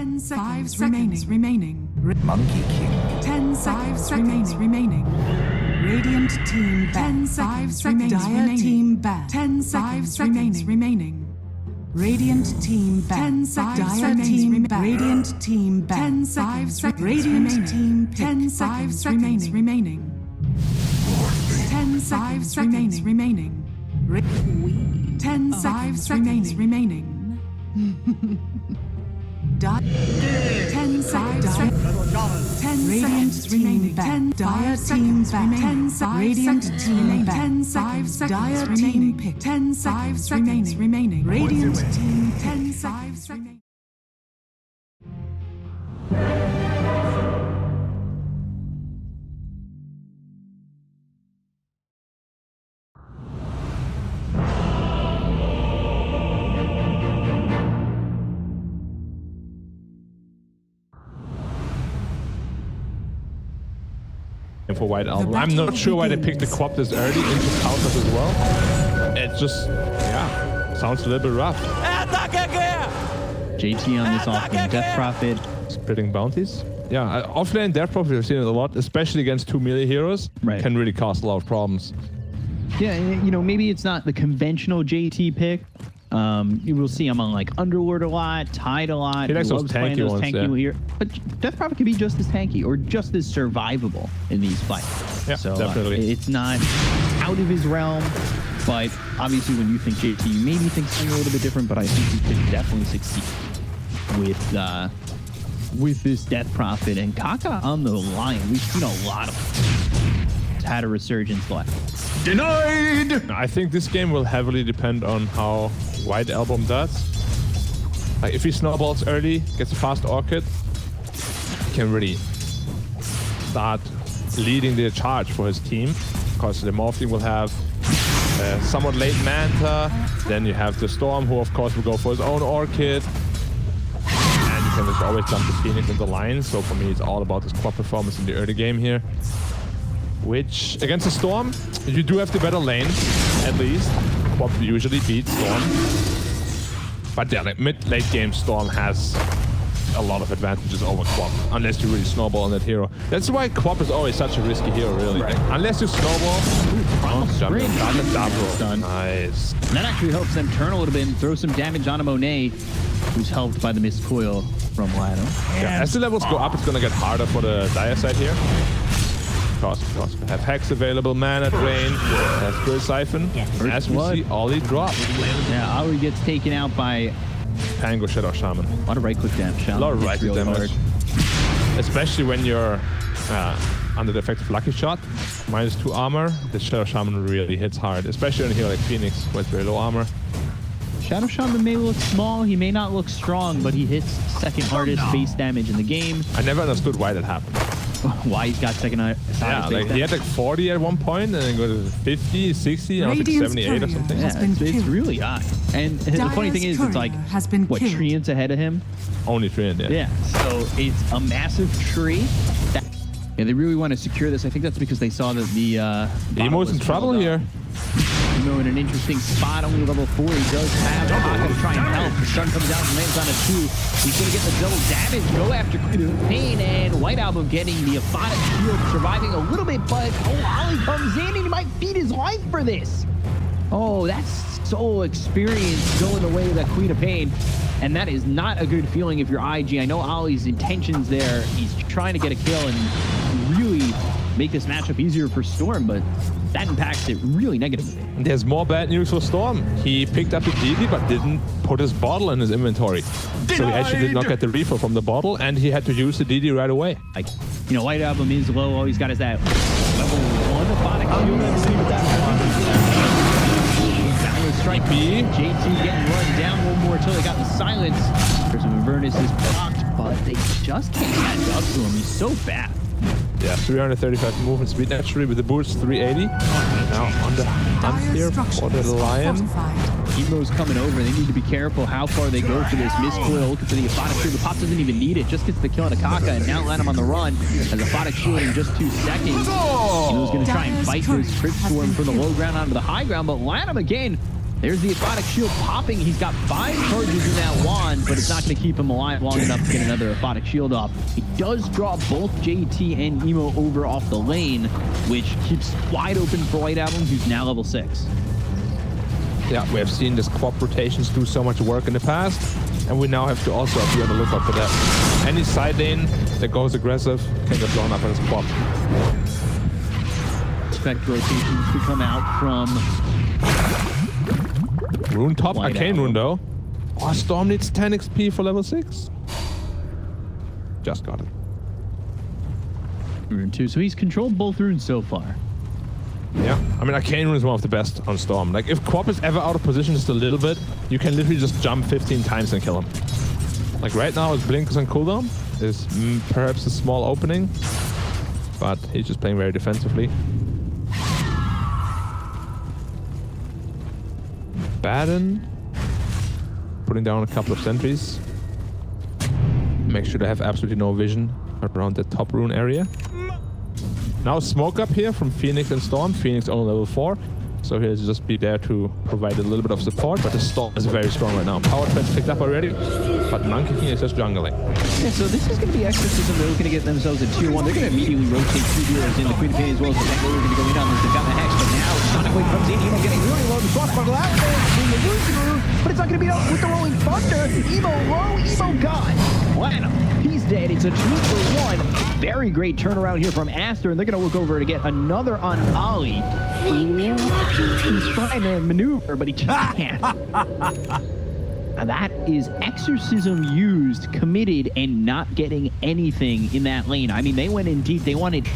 10 seconds remaining. Monkey King. 10 seconds remaining. Radiant team back. 10 seconds remaining. Team back. 10 seconds remaining. Radiant team back. 10 seconds remaining. Radiant team back. 10 seconds. Radiant team 10 seconds remaining. 10 seconds remaining. 10 seconds remaining. 10 seconds. 10 radiant remaining. 10 dire team back. 10 radiant team back. 10 seconds. Dire team pick. 10 seconds remaining. Radiant team 10 seconds remaining. For White Album. I'm not sure why they picked the Bkop this early into counters as well. It just, yeah, sounds a little bit rough. JT on this offlane, Death Prophet. Splitting bounties. Yeah, offlane Death Prophet, we've seen it a lot, especially against 2 melee heroes. Right. Can really cause a lot of problems. Yeah, you know, maybe it's not the conventional JT pick. You will see him on like Underlord a lot, Tide a lot. He likes those tanky ones, here. But Death Prophet can be just as tanky or just as survivable in these fights. Yeah, so definitely. It's not out of his realm, but obviously when you think JT, you maybe think something a little bit different, but I think he could definitely succeed with this Death Prophet and Kaka on the line. We've seen a lot of them. It's had a resurgence left. Denied! I think this game will heavily depend on how White Album does. Like if he snowballs early, gets a fast Orchid, he can really start leading the charge for his team. Because the Morphling will have somewhat late Manta, then you have the Storm, who of course will go for his own Orchid. And you can just always jump the Phoenix in the line. So for me, it's all about his Bkop performance in the early game here. Which, against the Storm, you do have the better lane, at least. Bkop usually beats Storm. But yeah, like mid-late game, Storm has a lot of advantages over Bkop, unless you really snowball on that hero. That's why Bkop is always such a risky hero, really. Right. Like, unless you snowball, done. Nice. And that actually helps them turn a little bit and throw some damage on a Monet, who's helped by the missed coil from Lado. Yeah, as the levels go up, it's gonna get harder for the Dire side here. Because we have Hex available, Mana Drain, Spirit Siphon. As we see, Ollie drop. Yeah, Ollie gets taken out by Pango Shadow Shaman. a lot of right-click damage. A lot of right-click damage. Especially when you're under the effect of Lucky Shot. -2 armor, the Shadow Shaman really hits hard. Especially on a hero like Phoenix, with very low armor. Shadow Shaman may look small, he may not look strong, but he hits second hardest base damage in the game. I never understood why that happened. Why he's got second hardest base damage. He had like 40 at one point, and then go to 50, 60, and I was like 78 or something. Yeah, it's really high. And the funny thing is, it's like, what, Treant's ahead of him? Only Treant, yeah. Yeah, so it's a massive tree. Yeah, they really want to secure this. I think that's because they saw that the Emo's in trouble here. Emo in an interesting spot, only level 4. He does have Kaka to try and help. The sun comes down and lands on a 2. He's going to get the double damage, go after Queen of Pain, and White Album getting the Aphotic Shield, surviving a little bit, but Ollie comes in and he might beat his life for this. Oh, that's so experienced going the way of that Queen of Pain. And that is not a good feeling if you're IG. I know Ollie's intentions there. He's trying to get a kill and really make this matchup easier for Storm, but that impacts it really negatively. There's more bad news for Storm. He picked up the DD, but didn't put his bottle in his inventory. Denied. So he actually did not get the refill from the bottle, and he had to use the DD right away. Like, you know, White Album is low. All he's got is that level 1 Aphotic Shield. Strike B. JT getting run down one more until they got the silence. There's Avernus is blocked, but they just can't catch up to him. He's so fast. Yeah, 335 movement speed naturally with the boost, 380. Now on the hunt here for the Lion. Emo's coming over. They need to be careful how far they go for this. Mistcoil looking for the Aphotic Shield. The Pop doesn't even need it. Just gets the kill on Akaka and now let him on the run. As Aphotic Shield in just 2 seconds. Emo's going to try and fight this Crypt Storm from the low ground onto the high ground, but Lanham again There's the Aphotic Shield popping. He's got 5 charges in that wand, but it's not going to keep him alive long enough to get another Aphotic Shield off. He does draw both JT and Emo over off the lane, which keeps wide open for White Album, who's now level 6. Yeah, we have seen this Bkop rotations do so much work in the past, and we now have to also be on the lookout for that. Any side lane that goes aggressive can get blown up on his Bkop. Expect rotations to come out from Rune top, White Arcane Album. Rune though. Oh, Storm needs 10 XP for level 6. Just got it. Rune 2, so he's controlled both runes so far. Yeah, I mean, Arcane Rune is one of the best on Storm. Like, if Bkop is ever out of position just a little bit, you can literally just jump 15 times and kill him. Like, right now, his Blink is on cooldown. There's perhaps a small opening, but he's just playing very defensively. Baden, putting down a couple of sentries. Make sure to have absolutely no vision around the top rune area. Now smoke up here from Phoenix and Storm. Phoenix only level 4, so he'll just be there to provide a little bit of support, but the Storm is very strong right now. Power Tread's picked up already, but Monkey King is just jungling. Yeah, so this is going to be Exorcism. They're looking to get themselves a tier 1. They're going to immediately rotate 2 heroes in. The Queen of Pain as well as the Tank. We're going to go in on this. They've got the Hex, but now Sonic Wave comes in. Emo getting really low. The Swashbuckle out there. But it's not going to be out with the Rolling Thunder. Emo low, Emo gone. Wow, he's dead. It's a 2-for-1. Very great turnaround here from Aster, and they're going to look over to get another on Ollie. He's trying to maneuver, but he just can't. And that is Exorcism used, committed, and not getting anything in that lane. I mean, they went in deep. They wanted...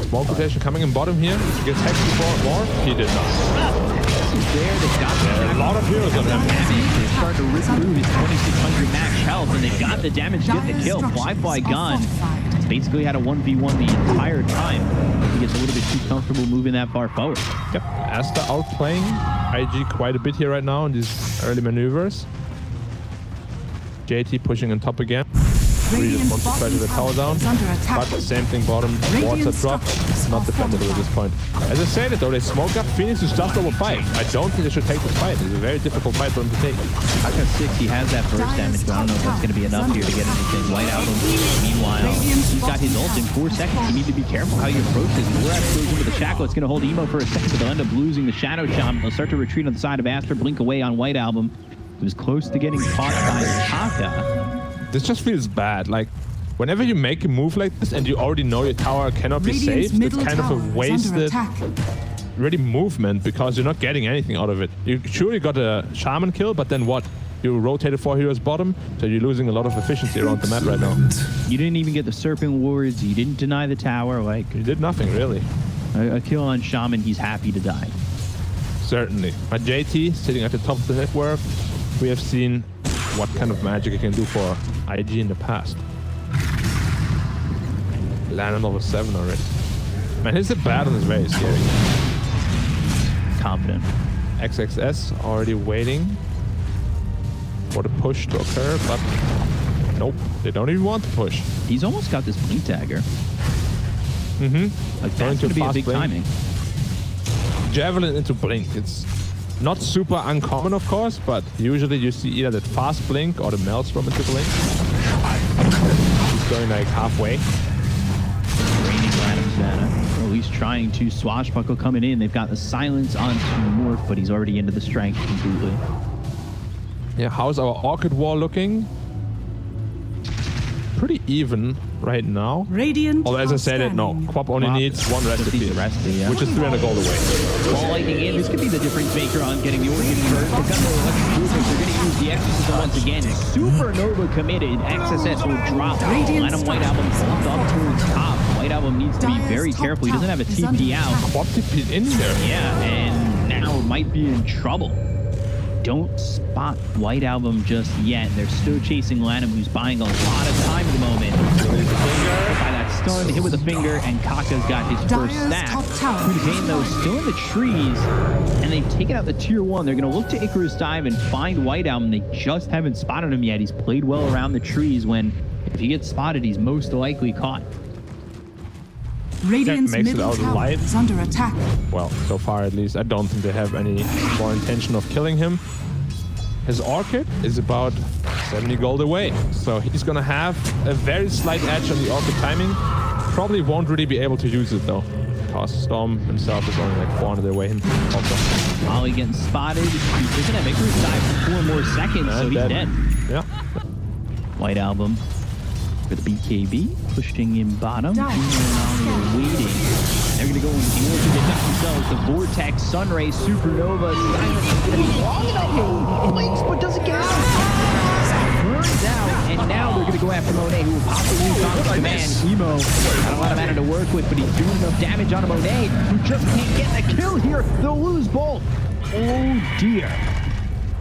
Smoke rotation coming in bottom here. He gets Hex before more. He did not. He's there. They've got A lot of heroes on him. They're starting to rip through his 2600 max health, and they've got the damage to get the kill. Fly gun. It's basically had a 1v1 the entire time. He gets a little bit too comfortable moving that far forward. Yep, Aster outplaying IG quite a bit here right now in these early maneuvers. JT pushing on top again. Really just wants to try to the tower down, but same thing bottom, water drop, not defendable at this point. As I said it though, they smoke up. Phoenix is just over 5. I don't think they should take this fight. It's a very difficult fight for them to take. Got 6, he has that burst damage, but I don't know if that's going to be enough here to get anything. White Album, meanwhile, he's got his ult in 4 seconds. You need to be careful how you approach this. Murat goes into the Shackle. It's going to hold Emo for a second, but they'll end up losing the Shadow Shaman. They'll start to retreat on the side of Aster, blink away on White Album. It was close to getting caught by Kaka. This just feels bad. Like, whenever you make a move like this and you already know your tower cannot be saved, it's kind of a wasted ready movement because you're not getting anything out of it. You surely got a Shaman kill, but then what? You rotated 4 heroes bottom, so you're losing a lot of efficiency around the map right now. You didn't even get the Serpent Wards. You didn't deny the tower. Like, You did nothing, really. A kill on Shaman, he's happy to die. Certainly. But JT, sitting at the top of the network, we have seen what kind of magic he can do for IG in the past. Landed level 7 already. Man, his battle is very scary. Confident. XXS already waiting for the push to occur, but nope, they don't even want to push. He's almost got this blink dagger. Mm-hmm. Like, that's going to be a big timing. Javelin into blink. It's not super uncommon, of course, but usually you see either that fast blink or the maelstrom into blink. He's going like halfway. Draining Adam's mana. Oh, he's trying to swashbuckle coming in. They've got the silence onto Morph, but he's already into the strength completely. Yeah, how's our Orchid Wall looking? Pretty even right now. Radiant. Although, as I said, no. Bkop only needs 1 recipe, yeah. which is 300 gold away. Ball lightning in. This could be the difference maker on getting the Orchid first. They've got the electric movement. They're going to use the Exorcism once again. Supernova committed. XSS will drop. Let him White Album up towards top. White Album needs to be very careful. He doesn't have a TP out. Bkop TP'd in there. Yeah, and now might be in trouble. Don't spot White Album just yet. They're still chasing Lanham, who's buying a lot of time at the moment. By that stun, hit with a finger, and Kaka's got his first stack. Pain, though, still in the trees, and they've taken out the tier 1. They're going to look to Icarus Dive and find White Album. They just haven't spotted him yet. He's played well around the trees when, if he gets spotted, he's most likely caught. Radiant's makes it middle out tower alive. is under attack. Well, so far at least, I don't think they have any more intention of killing him. His Orchid is about 70 gold away, so he's gonna have a very slight edge on the Orchid timing. Probably won't really be able to use it though, because Storm himself is only like 400 away also. Ollie getting spotted. He's just gonna make her die for 4 more seconds, so he's dead. Yeah. White Album for the BKB, pushing in bottom. They're waiting. They're gonna go and deal to get themselves the Vortex, Sunray, Supernova. Silence is gonna be long enough. Blinks, but doesn't get out. Burns out, and now they're gonna go after Monet, who will pop the loose on command. Emo got a lot of mana to work with, but he's doing enough damage on a Monet, who just can't get the kill here. They'll lose both. Oh dear.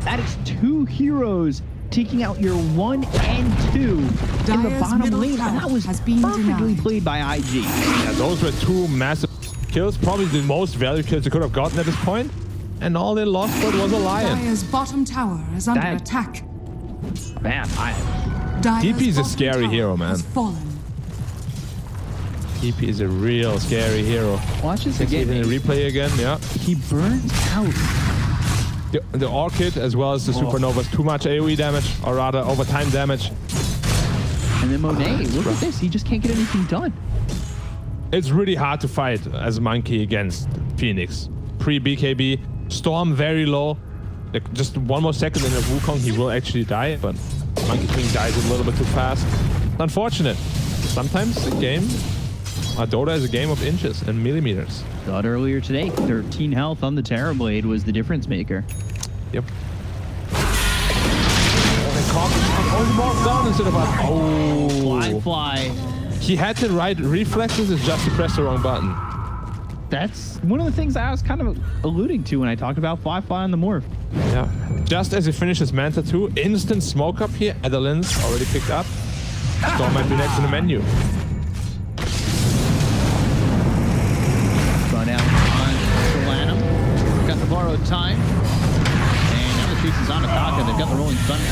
That is 2 heroes taking out your 1 and 2 in the Dire's bottom middle lane. And that was has been perfectly denied. played by IG. Yeah, those were 2 massive kills, probably the most value kills they could have gotten at this point. And all they lost but was a Lion. Dire's bottom tower is under That- attack. Man, Dire's DP is a bottom scary tower hero, man. has fallen. TP is a real scary hero. watch this See it in again. the replay again, yeah. He burns out. The Orchid as well as the Supernovas, too much AoE damage, or rather overtime damage. And then Monet, look at this. He just can't get anything done. It's really hard to fight as Monkey against Phoenix. Pre-BKB, Storm very low. Like just 1 more second in the Wukong, he will actually die, but Monkey King dies a little bit too fast. Unfortunate. Sometimes the game, Dota is a game of inches and millimeters. Thought earlier today, 13 health on the Terrorblade was the difference maker. Yep. Oh, more down instead of Fly. He had the right reflexes, it's just to press the wrong button. That's one of the things I was kind of alluding to when I talked about Fly on the Morph. Yeah. Just as he finishes Manta 2, instant smoke up here. Adeline's already picked up. Storm might be next in the menu. Run out on Solanum. Got the borrowed time. And now the chase is on Ataka. They've got the rolling thunder.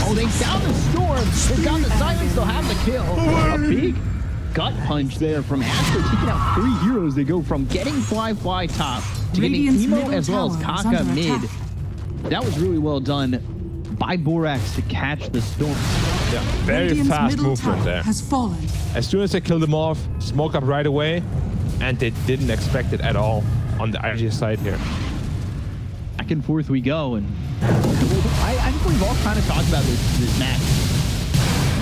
Oh, they down the storm. They've got the silence. They'll have the kill. A big gut punch there from Aster, taking out 3 heroes. They go from getting Fly top to Radiant's getting Emo middle as well as tower is Kaka under mid. attack. That was really well done by Borax to catch the storm. Yeah. Very Radiant's fast middle movement tower there. has fallen. As soon as they killed them off, smoke up right away, and they didn't expect it at all on the IG side here. Back and forth we go, and I think we've all kind of talked about this match.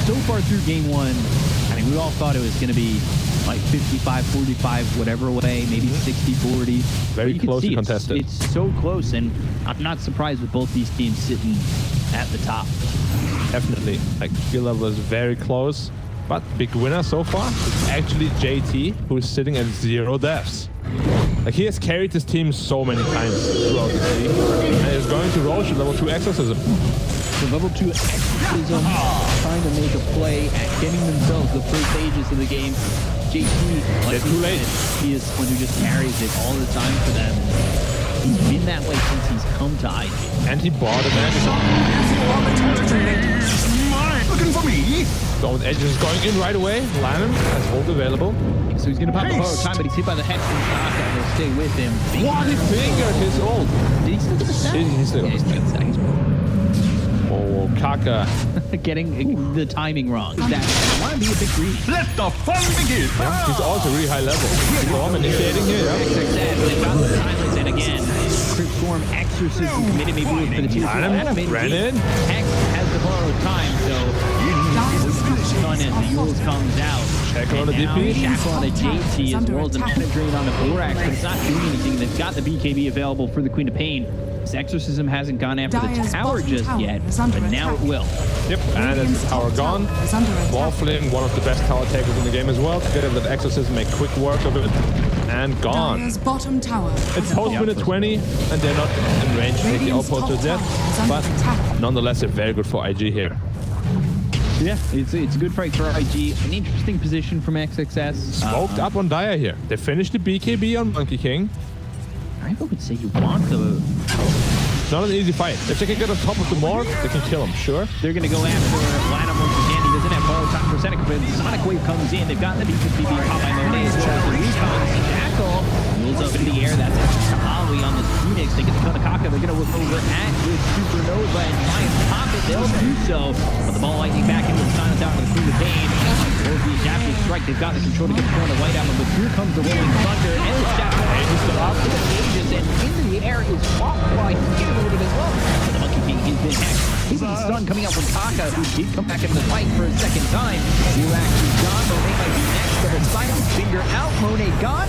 So far through game 1, I mean, we all thought it was going to be like 55-45, whatever way, maybe 60-40. Very closely contested. It's so close, and I'm not surprised with both these teams sitting at the top. Definitely. Like, skill level is very close. But big winner so far is actually JT, who is sitting at 0 deaths. Like, he has carried this team so many times throughout this league. And is going to Roche at level 2 Exorcism. So level 2 Exorcism trying to make a play at getting themselves the first stages of the game. JT, like too late. He is someone who just carries it all the time for them. He's been that way since he's come to IG. And he bought a match. Looking for me? Storm's Edge is going in right away. Lanham has hold available. So he's going to pop the borrowed time, but he's hit by the Hex from Kaka, and he'll stay with him. What? He fingered his ult. Did he still get the stack? He still got the Yeah, he's got the stack. Oh, Kaka. Getting the timing wrong. That want to be a big green. Let the fun begin! He's also really high level. Storm initiating here, yeah. They've got the silence, and again, Crypt Storm Exorcism committed maybe with for the tier 2. Lanham ran in. Hex has the borrowed time, so done as the Yules comes out. Check on the And now DP. Shackle on a JT as Under well as the attack. mana drain on the Borax, but it's not doing anything. They've got the BKB available for the Queen of Pain. This Exorcism hasn't gone after the Dire's tower bottom just tower yet, is under but now it attack. will. Yep, and that's the tower gone. Is under attack. Warfling, one of the best tower takers in the game as well. Together with Exorcism, make quick work of it. And gone. Dire's bottom tower. It's post minute 20, and they're not in range to take the Radiant's outpost top just tower is yet. under But attack. nonetheless, they're very good for IG here. Yeah, it's a good fight for IG. An interesting position from XXS. Smoked up on Dire here. They finished the BKB on Monkey King. I would say you want the... Not an easy fight. If they can get on top of the morph, they can kill him, sure. They're going to go after Lanham once again. He doesn't have borrowed time for Seneca, but Sonic Wave comes in. They've got the defense being caught by Monet as well as the recon. Jackal rolls up into the air. That's to Ollie on the Phoenix. They get the Konakaka. They're going to look over at with Supernova and try and pop it. They'll do so. But the ball lightning back into the silence out for the Queen of Pain. Or the adaptive strike. They've got the control to get the corner White Album, but here comes the rolling thunder. And it's Jackal. Just go off to the Aegis and into the air is Fly. He's getting a little bit as well. So the Monkey King has been hacked. Even the stun coming out from Taka, who did come back into the fight for a second time. Here actually gone. Monet might be next, but a silent finger out. Monet gone,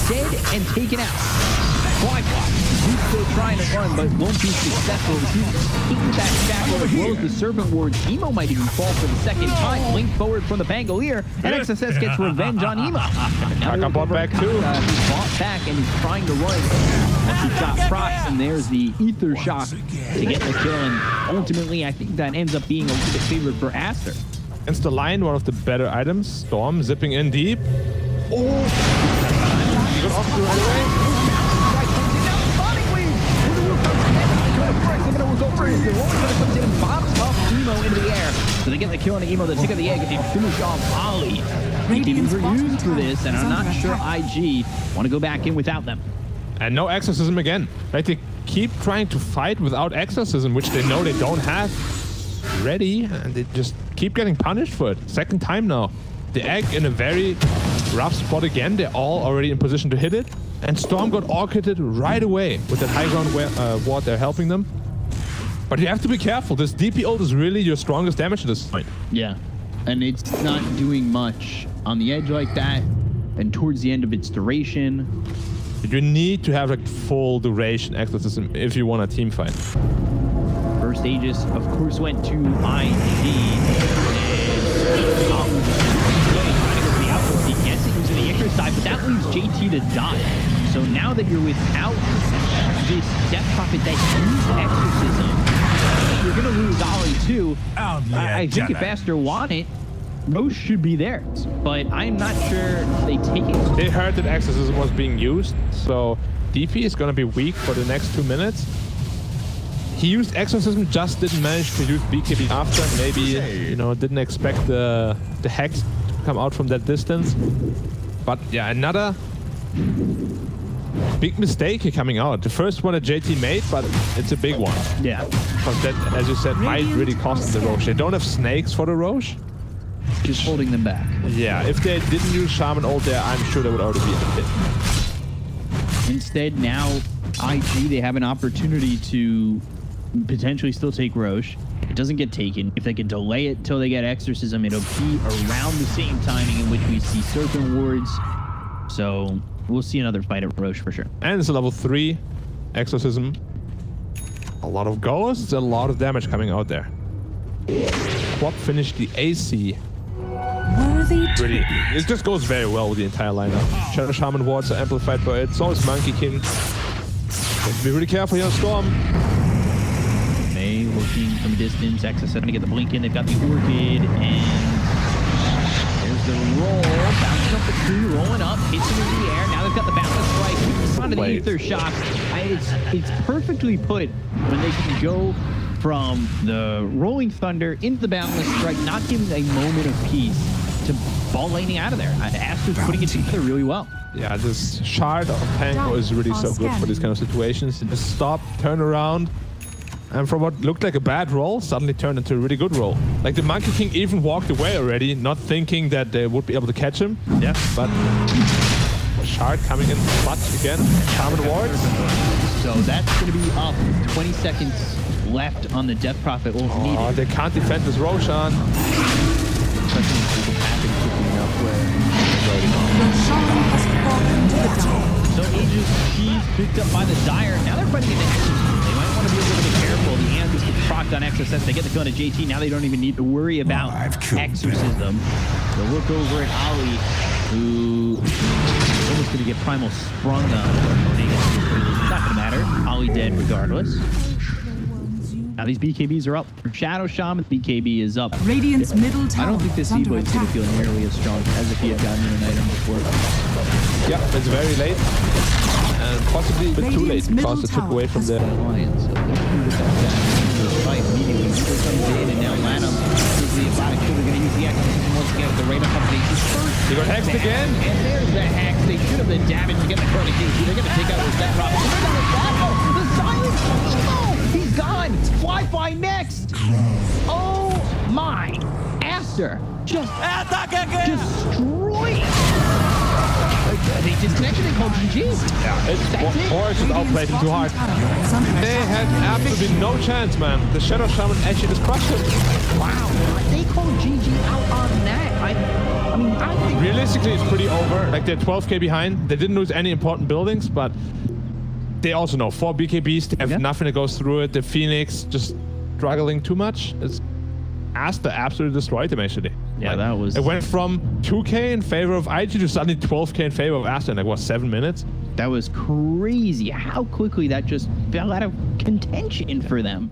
dead, and taken out. Fly. He's still trying to run, but won't be successful. He's eating that shackle as well as the Serpent Ward. Emo might even fall for the second time. Link forward from the Pangolier, and XSS gets revenge on Emo. Taka bought back too. He's bought back, and he's trying to run. He's got procs, and there's the Ether Shock to get the kill, and ultimately, I think that ends up being a little bit favored for Aster. Against the line, one of the better items. Storm zipping in deep. Oh! Good off to right away. So they get the kill on the Emo, they take out the egg, and they finish off Ollie. Radiants are used for this, and I'm not sure IG want to go back in without them. And no exorcism again. Like, they keep trying to fight without exorcism, which they know they don't have ready, and they just keep getting punished for it. Second time now. The egg in a very rough spot again. They're all already in position to hit it. And Storm got orchided right away with that high ground ward. They're helping them. But you have to be careful. This DP ult is really your strongest damage at this point. Yeah, and it's not doing much on the edge like that. And towards the end of its duration, you need to have like full duration exorcism if you want a team fight. First Aegis, of course, went to IG. He gets it using the Icarus side, but that leaves JT to die. So now that you're without this Death Prophet that used exorcism, you're going to lose Ollie too. I think if Aster want it, Roche should be theirs, but I'm not sure they take it. They heard that exorcism was being used, so DP is going to be weak for the next 2 minutes. He used exorcism, just didn't manage to use BKB after. Maybe, you know, didn't expect the hex to come out from that distance. But yeah, another big mistake here coming out. The first one that JT made, but it's a big one. Yeah. Because that, as you said, might really cost the Roche. They don't have snakes for the Roche. Just holding them back. Yeah, if they didn't use Shaman ult there, I'm sure they would already be in the pit. Instead, now IG, they have an opportunity to potentially still take Roche. It doesn't get taken. If they can delay it till they get Exorcism, it'll be around the same timing in which we see Serpent Wards. So we'll see another fight at Roche for sure. And it's a level 3 Exorcism. A lot of ghosts, a lot of damage coming out there. Bkop finished the AC. Pretty. It just goes very well with the entire lineup. Shadow Shaman wards are amplified by it. So is Monkey King. Have to be really careful here on Storm. May looking from a distance. XS trying to get the blink in. They've got the Orchid, and there's the roll. Bouncing up the tree, rolling up, hits him in the air. Now they've got the balance strike. Onto the Ether Shock. It's perfectly put when they can go from the Rolling Thunder into the Boundless Strike, not giving a moment of peace to ball laning out of there. Aster's putting it together really well. Yeah, this shard of Pango is really so good for these kind of situations. Just stop, turn around, and from what looked like a bad roll, suddenly turned into a really good roll. Like the Monkey King even walked away already, not thinking that they would be able to catch him. Yeah, but shard coming in clutch again. Shaman wards. So that's going to be up 20 seconds left on the Death Prophet. Oh, they can't defend this Roshan. So Aegis, she's picked up by the Dire. Now they're fighting into Exorcism. They might want to be a little bit careful. The Amethyst gets procced on Exorcism. They get the kill to JT. Now they don't even need to worry about Exorcism. They'll look over at Ollie, who is almost going to get Primal sprung on. It's not going to matter. Ollie dead regardless. Now these BKBs are up. For Shadow Shaman, BKB is up. Radiant's middle tower. I don't think this E-Boy is going to feel nearly as strong as if he had gotten an item before. Yeah, it's very late. And possibly a bit too late because it took away from the Alliance. So they're fight immediately. He comes in, and now Lanham quickly about it. They're going to use the Exorcism He got hexed again. And there's the hex. They should have been damaged to get the front of KT. They're going to take out his death drop. The silence. Oh, he's gone. Fly next. Oh my. Aster just destroyed. They disconnected and called GG. Yeah, it's Boris just outplayed him too hard. They had absolutely no chance, man. The Shadow Shaman actually just crushed him. Wow. They called GG out on that. I mean, I think realistically, it's pretty over. Like, they're 12k behind. They didn't lose any important buildings, but they also know 4 BKBs. They have nothing that goes through it. The Phoenix just struggling too much. It's Aster absolutely destroyed them, actually. Yeah, like, that was... It went from 2k in favor of IG to suddenly 12k in favor of Aster in, like, what, 7 minutes? That was crazy. How quickly that just fell out of contention for them.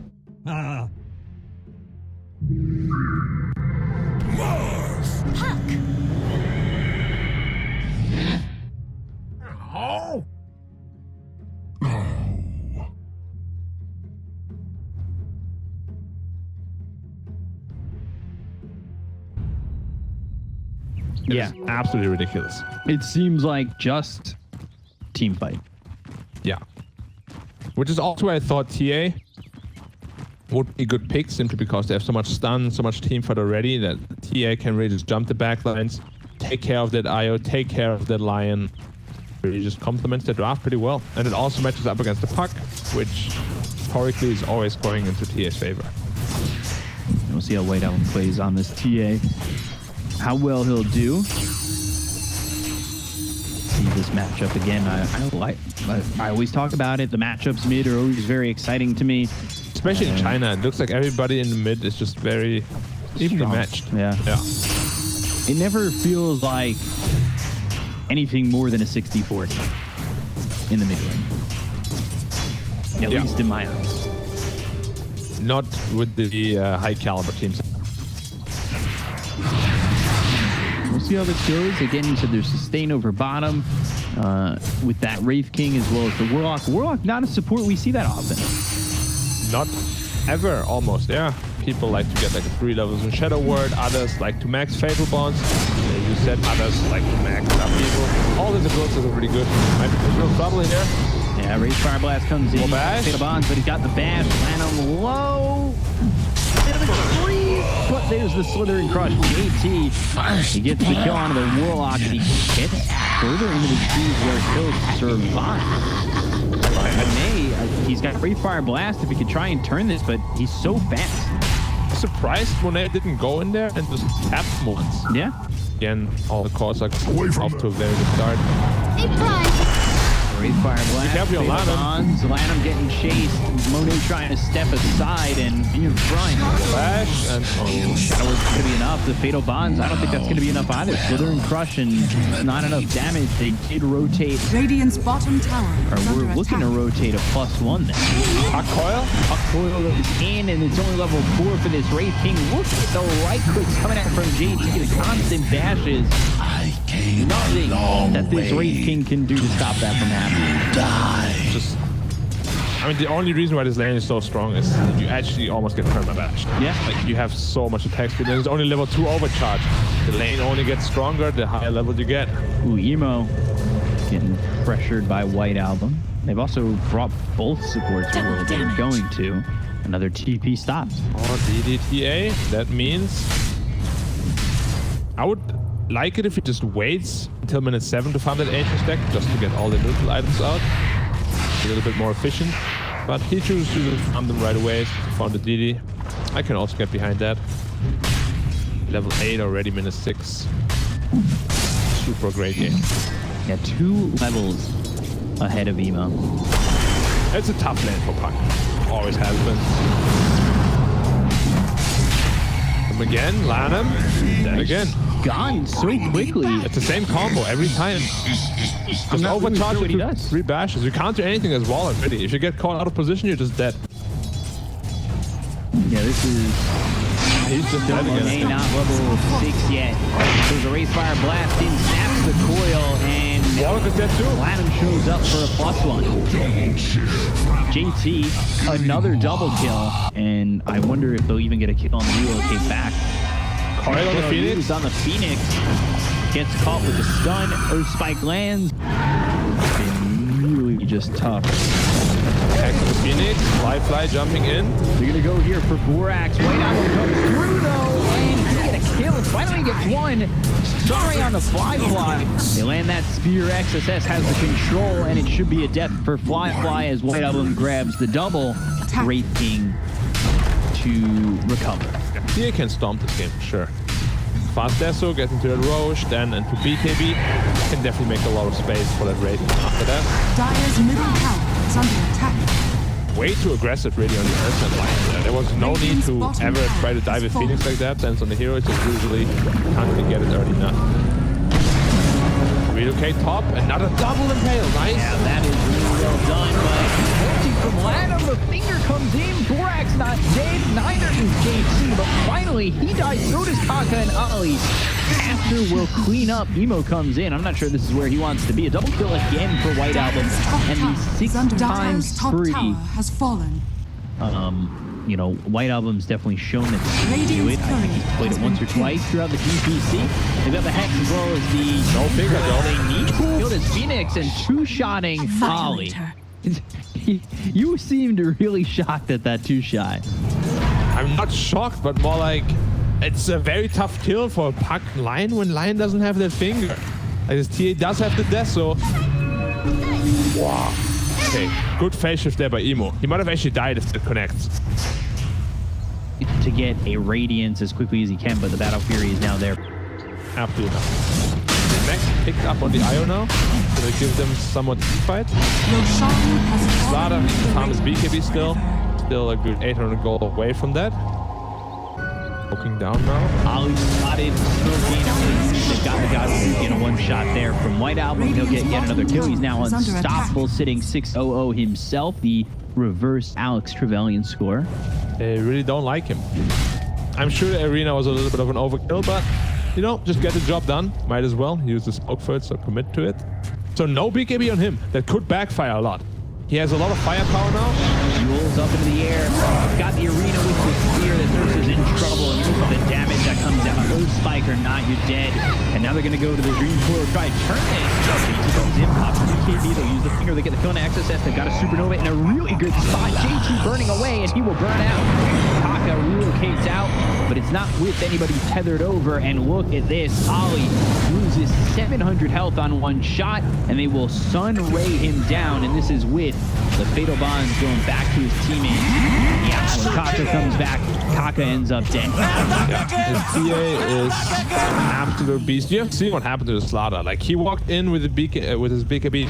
Yeah, absolutely ridiculous. It seems like just team fight. Yeah. Which is also why I thought TA would be a good pick, simply because they have so much stun, so much team fight already, that TA can really just jump the backlines, take care of that IO, take care of that Lion. Really just complements the draft pretty well. And it also matches up against the Puck, which historically is always going into TA's favor. We'll see how White Album plays on this TA. How well he'll do. See this matchup again. I always talk about it. The matchups mid are always very exciting to me. Especially in China. It looks like everybody in the mid is just very evenly matched. Yeah. It never feels like anything more than a 60-40 in the mid lane. At least in my eyes. Not with the high caliber teams. We'll see how this goes. Again, you said there's sustain over bottom with that Wraith King as well as the Warlock. Warlock, not a support we see that often. Not ever, almost, yeah. People like to get like 3 levels in Shadow Word, others like to max Fatal Bonds. You said others like to max Upheaval. All these abilities are really good. Might be a real trouble here. Yeah, Raise Fire Blast comes in. Fatal Bonds, but he's got the bash. Land on low. Bit of a freeze, but there's the Slithering Crush. JT, he gets the kill on the Warlock. He gets further into the trees where he'll survive. He's got Free Fire Blast if he could try and turn this, but he's so fast. Surprised Monet didn't go in there and just tap once. Yeah. Again, all the calls are off to a very good start. Free Fire Blast. Be careful on Lanham. Lanham getting chased. Monet trying to step aside and be in front. Flash and Shadow Word's going to be enough. The Fatal Bonds, I don't think that's going to be enough either. Slithering Crush and not enough damage. They did rotate. Radiant's bottom tower. Or we're looking to rotate a +1 then. Hot Coil? Hot Coil is in, and it's only level 4 for this Wraith King. Look at the right clicks coming out from JT. The constant bashes. Nothing that this Wraith King can do to stop that from happening. Just, I mean, the only reason why this lane is so strong is you actually almost get perma-bashed. Yeah. Like, you have so much attack speed, and it's only level 2 overcharge. The lane only gets stronger the higher level you get. Ooh, Emo getting pressured by White Album. They've also brought both supports where they're going to. Another TP stops. Or DDTA, that means I would like it if he just waits until minute 7 to farm that ancient stack, just to get all the neutral items out. A little bit more efficient. But he chooses to farm them right away, found the DD. I can also get behind that. Level 8 already, minute 6. Super great game. Yeah, 2 levels ahead of Emo. It's a tough lane for Puck. Always has been. Come again, Lanham. Then again. Gone so quickly. It's the same combo every time. Just overcharge it to 3 bashes. You can't do anything as well already. If you get caught out of position, you're just dead. Yeah, this is... He's just dead again. Not level 6 yet. There's a Raise Fire Blast in, snaps the coil, and Warlock is dead too. Lanham shows up for a +1. JT, another double kill, and I wonder if they'll even get a kill on the relocate back. Coil on the Phoenix. On the Phoenix. gets caught with the stun. Earth Spike lands. Been really just tough. Back to the Phoenix. Fly jumping in. They're going to go here for Borax. White Album comes through, though, and he's going to get a kill. Finally gets one. Sorry on the Fly. They land that spear. XSS has the control, and it should be a death for Fly as White Album grabs the double. Great King to recover. TA can stomp this game, sure. Fast Deso, get into that Roche, then into BKB. Can definitely make a lot of space for that rating after that. Dire's middle tower is under attack. Way too aggressive really on the Earth and Lion there. There was no need to ever try to dive a Phoenix like that, since on the hero it's just usually can't really get it early enough. Relocate top, another double impale, nice. Yeah, that is really well done, but from Lanham, the finger comes in. Borax not dead, neither is JC, but finally he dies, so does Kaka and Ali. Aster will clean up. Emo comes in. I'm not sure this is where he wants to be. A double kill again for White Album, and the 6 times free. Has fallen. You know, White Album's definitely shown that he can do it. I think he's played it once or twice throughout the DPC. They've got the Hex as well as the no figure though. They need to kill this Phoenix and two-shotting Ollie. You seemed really shocked at that two-shot. I'm not shocked, but more like it's a very tough kill for a Puck Lion when Lion doesn't have that finger. Like his TA does have the death, so wow. Okay, good phase shift there by Emo. He might have actually died if it connects. To get a Radiance as quickly as he can, but the Battle Fury is now there. Absolutely not. Mech picked up on the IO now, so they give them somewhat to fight. Slaughter farm his BKB still. Still a good 800 gold away from that. Poking down now. Ollie spotted, smoking. They've got the guy in a one-shot there from White Album. He'll get yet another kill. He's now unstoppable, sitting 6-0-0 himself. The reverse Alex Trevelyan score. They really don't like him. I'm sure the arena was a little bit of an overkill, but you know, just get the job done. Might as well use the smoke for it, so commit to it. So no BKB on him. That could backfire a lot. He has a lot of firepower now. He rolls up into the air. Got the arena with the spear. The Nurse is in trouble. And look at the damage that comes out. Earth Spike or not, you're dead. And now they're going to go to the green floor. Try to turn it. He comes in, pops the BKB. They'll use the finger. They get the kill on XSS. They've got a supernova in a really good spot. JT burning away, and he will burn out. Kaka relocates out, but it's not with anybody tethered over. And look at this. Ollie loses 700 health on one shot, and they will Sun Ray him down. And this is with the Fatal Bonds going back to his teammates. Yeah, when Kaka comes back, Kaka ends up dead. Yeah, his TA is an absolute beast. You have seen what happened to the Slaughter. Like, he walked in with, with his BKB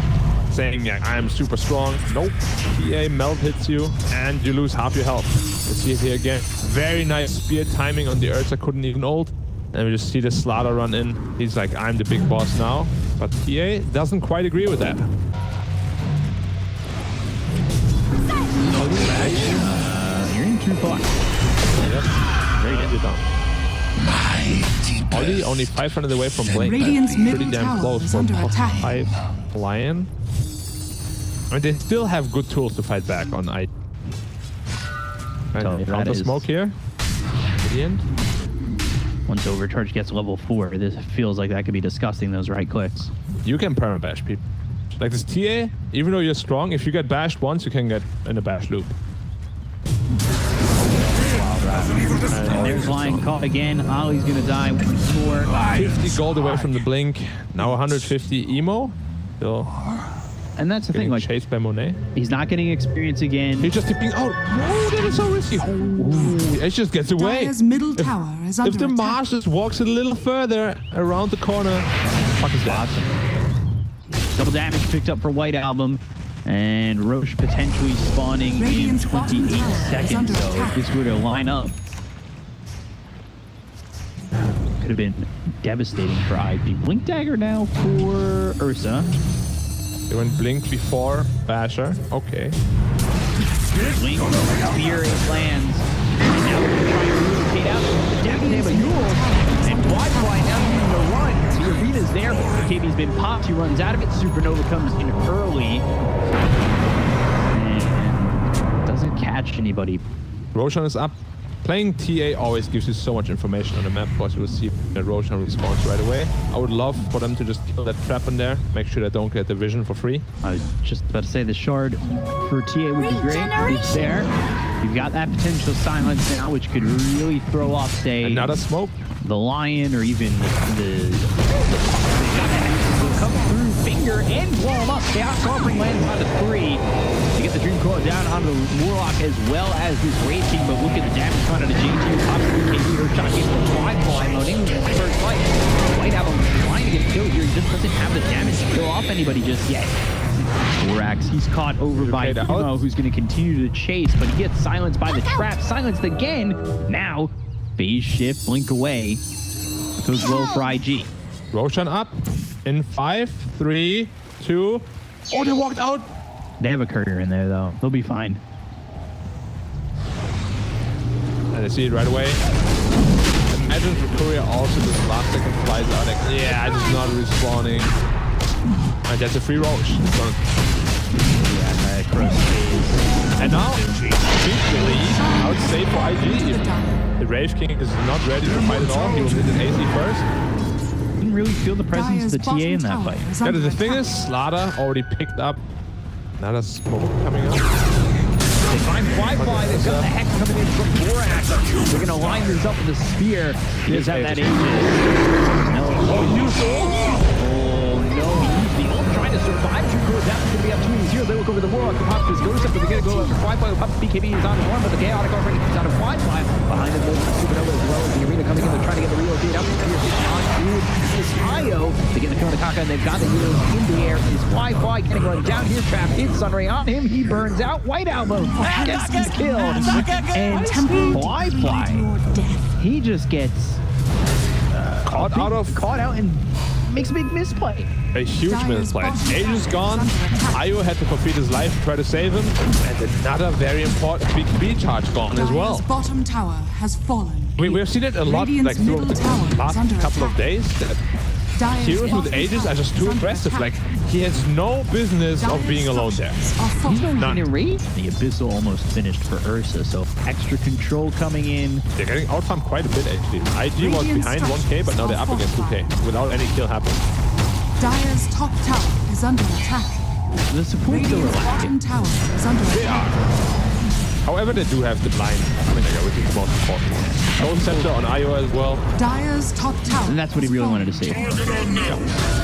saying, yeah, I'm super strong. Nope. TA melt hits you, and you lose half your health. You see it here again. Very nice spear timing on the Ursa, couldn't even ult. And we just see the Slaughter run in. He's like, I'm the big boss now. But TA doesn't quite agree with that. You're in too far. Yep. Very good down. Ollie only 500 away from Blink. Radiant's Pretty damn close for top 5 Lion. I mean, they still have good tools to fight back on I. And counter smoke here. At the end. Once Overcharge gets level 4, this feels like that could be disgusting, those right clicks. You can permabash people. Like this TA, even though you're strong, if you get bashed once, you can get in a bash loop. And there's Lion caught again. Ollie's gonna die once more. 50 gold away from the blink. Now 150 emo. Still and that's the thing, like, chased by Monet. He's not getting experience again. He's just tipping out. Whoa, that is so risky. It just gets away. Middle tower is under If the attack. Mars just walks a little further around the corner, fuck is that? Double damage picked up for White Album. And Roche potentially spawning Radiant's in 28 seconds. So attack. if this were to line up, could have been devastating for IP. Blink Dagger now for Ursa. They went Blink before Basher. Okay. Blink, Spear, it lands. And now they're going to try and relocate out. They have a Yule. And Wi-Fi now using the run. The arena's there. KB's been popped. He runs out of it. Supernova comes in early. And doesn't catch anybody. Roshan is up. Playing TA always gives you so much information on the map, because you will see that Roshan respawns right away. I would love for them to just kill that trap in there, make sure they don't get the vision for free. I was just about to say the shard for TA would be great. It's there. You've got that potential silence now, which could really throw off, say, Another smoke. the Lion, or even the come through finger and blow him up. Chaos Offering lands on the 3 to get the Dream Coil down onto the Warlock, as well as this Wraith King. But look at the damage coming out of JT. Possibly KD or shot into the fly loading first fight. White Album trying to get killed here. He just doesn't have the damage to kill off anybody just yet. Thorax, he's caught over by Kumo, who's going to continue to chase, but he gets silenced by the trap. Silenced again. Now, phase shift, blink away. Goes well for IG. Roshan up in 5, 3, 2. Oh, they walked out. They have a courier in there, though. They'll be fine. And they see it right away. Imagine the courier also just last second flies out. Like, yeah, just not respawning. And that's a free Roche. Yeah, cross phase. And now, officially, I would say for IG, the Wraith King is not ready to fight at all. He will hit an AC first. Didn't really feel the presence of the TA in that fight. Yeah, the thing is, Slaughter already picked up another smoke coming up. They find Fly. They've got the heck coming in from Thorax. They're going to line this up with a spear. He does have that Aegis. No. Oh, no. He used the ult trying to survive. Two goes down. It's going to be up 2-0. They look over the Warlock. The Pop just goes up, but they're going to go after Fly. BKB is on one, but the Chaotic offering is on a Fly. Behind him, there's Supernova as well as the arena coming in. They're trying to get the relocate out. This IO to get the Konataka, and they've got the heroes in the air. Is Fly getting run down here. Trap hits Sunray on him. He burns out. White Album gets the kill. And Fly. He just gets caught out and makes a big misplay. A huge misplay. Aegis gone. Io had to forfeit his life to try to save him. And another very important BKB charge gone as well. Dire's bottom tower has fallen. We've seen it a lot, like through the last couple of days, that heroes with Aegis are just too aggressive. Like, he has no business of being alone there. He's not even in raid. The Abyssal almost finished for Ursa, so extra control coming in. They're getting outfarmed quite a bit, actually. IG was behind 1k, but now they're up against 2k without any kill happening. Dire's top tower is under attack. The support still Radiant's bottom tower is under attack. However, they do have the blind coming there, which is the most important. Soul Scepter on Io as well. Dire's top tower. And that's what he really wanted to save. Yeah.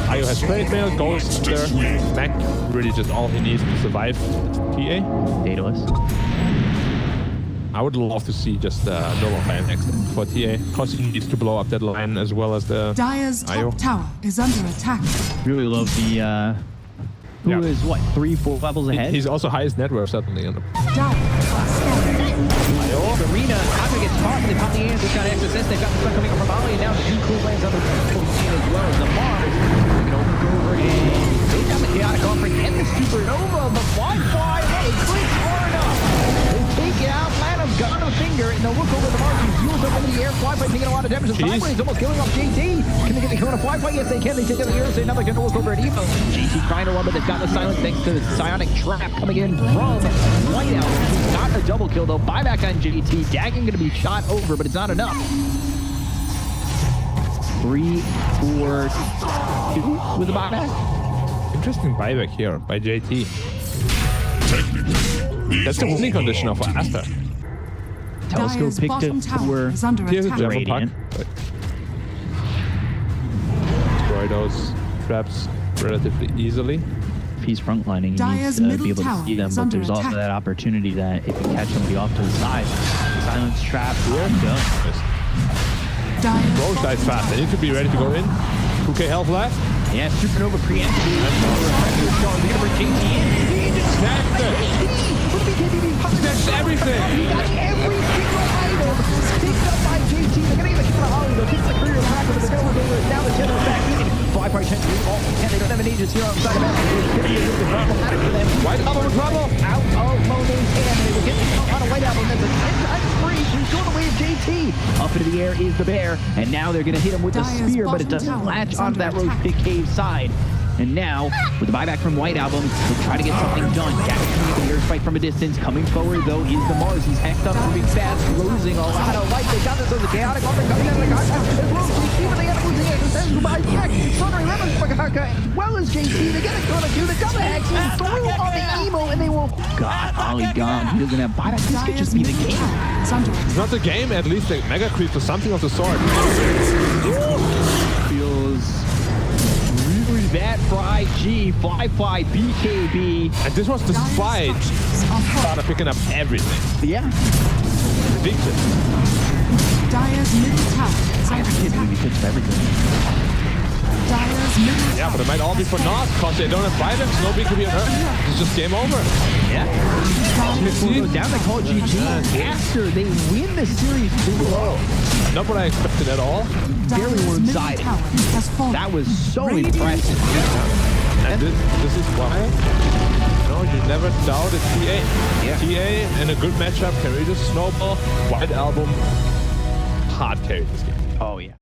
Io has Plate Mail, Ghost there, Mac, really just all he needs to survive TA. Daedalus. I would love to see just a normal line next for TA, because he needs to blow up that line as well as the Dire's top Io. tower is under attack. Really love the who is what, 3-4 levels ahead? He's also highest net worth suddenly on the Arena, Andre gets caught, they pop the hands, they've got XSS, they've got the stuff coming up from Ali, and now the G-Cool lands on the scene as well as the Mars. They can open over and they've got the Chaotic offering and the Supernova, but Fly, hey, clicks hard enough. They take it out, Lanham's got on a finger, and they'll look over the Mars, he's used up in the air, Fly taking a lot of damage, the sideways almost killing off JT. Can they get the kill on a Fly? Yes, they can, they take out the hero, so now they're going to look over at Evo. JT trying to run, but they've got the silence thanks to the Psionic Trap coming in from Whiteout. He's got a double kill though, buyback on JT. Dagging going to be shot over, but it's not enough. 3, 4, 2 with a buyback. interesting buyback here by JT. That's the winning condition of Aster. Telescope Dire's picked bottom it tower is under Here's a attack. Jeffel puck. Radiant. Destroy those traps relatively easily. If he's frontlining, he needs Dire's to middle be able to tower see them, is but under there's also attack. that opportunity that if you catch somebody off to the side, silence trap here. Dire's Roche dies fast. They need to be ready to go in. 2k health left. Yeah, Supernova preempted. They're going to bring JT in. He just Snapped it. snatched everything. He got every single item picked up by JT. They're going to get the kill on Holly. They'll keep the career back with the going over. Now the 10 back in. 5 by 10 all 10. They don't have an Aegis here outside of that. It's going to be a little bit problematic for them. White Album in trouble. Out of Monet's hand. They will get the kill on a White Album. That's a 10-time spree. He's going away of JT. Up into the air is the bear. And now they're going to hit him with the Dire's spear, but it bottom doesn't tower latch is onto under that Roach attack. Pit Cave side. And now, with the buyback from White Album, he'll try to get something done. Damage coming in the air fight from a distance. Coming forward, though, is the Mars. He's hacked up, moving fast, losing a lot of life. They got this as a chaotic offering coming in the contest. As well as even they end up losing it. Sensu by Jack. Sunray Lemons for Kaka, as well as JT. They get a Kona 2. The double hacks in through on the emo, and they will... God, Ollie gone. He doesn't have buyback. This could just be the game. It's not the game, at least the Mega Creep or something of the sort. Feels really bad for IG. Fly BKB. And this was despite Sparta picking up everything. Yeah. Ridiculous. Dire's middle tower. I can't believe he picks up everything. Dire's middle Yeah, but it might all be for naught because they don't have buybacks. Nobody could be hurt. It's just game over. Yeah. Goes down, they call GG. Aster, they win the series 2-0. Not what I expected at all. Very one-sided. That was so impressive. And this is why, you never doubt a TA. Yeah. TA in a good matchup can really just snowball. White Album hard carried this game. Oh, yeah.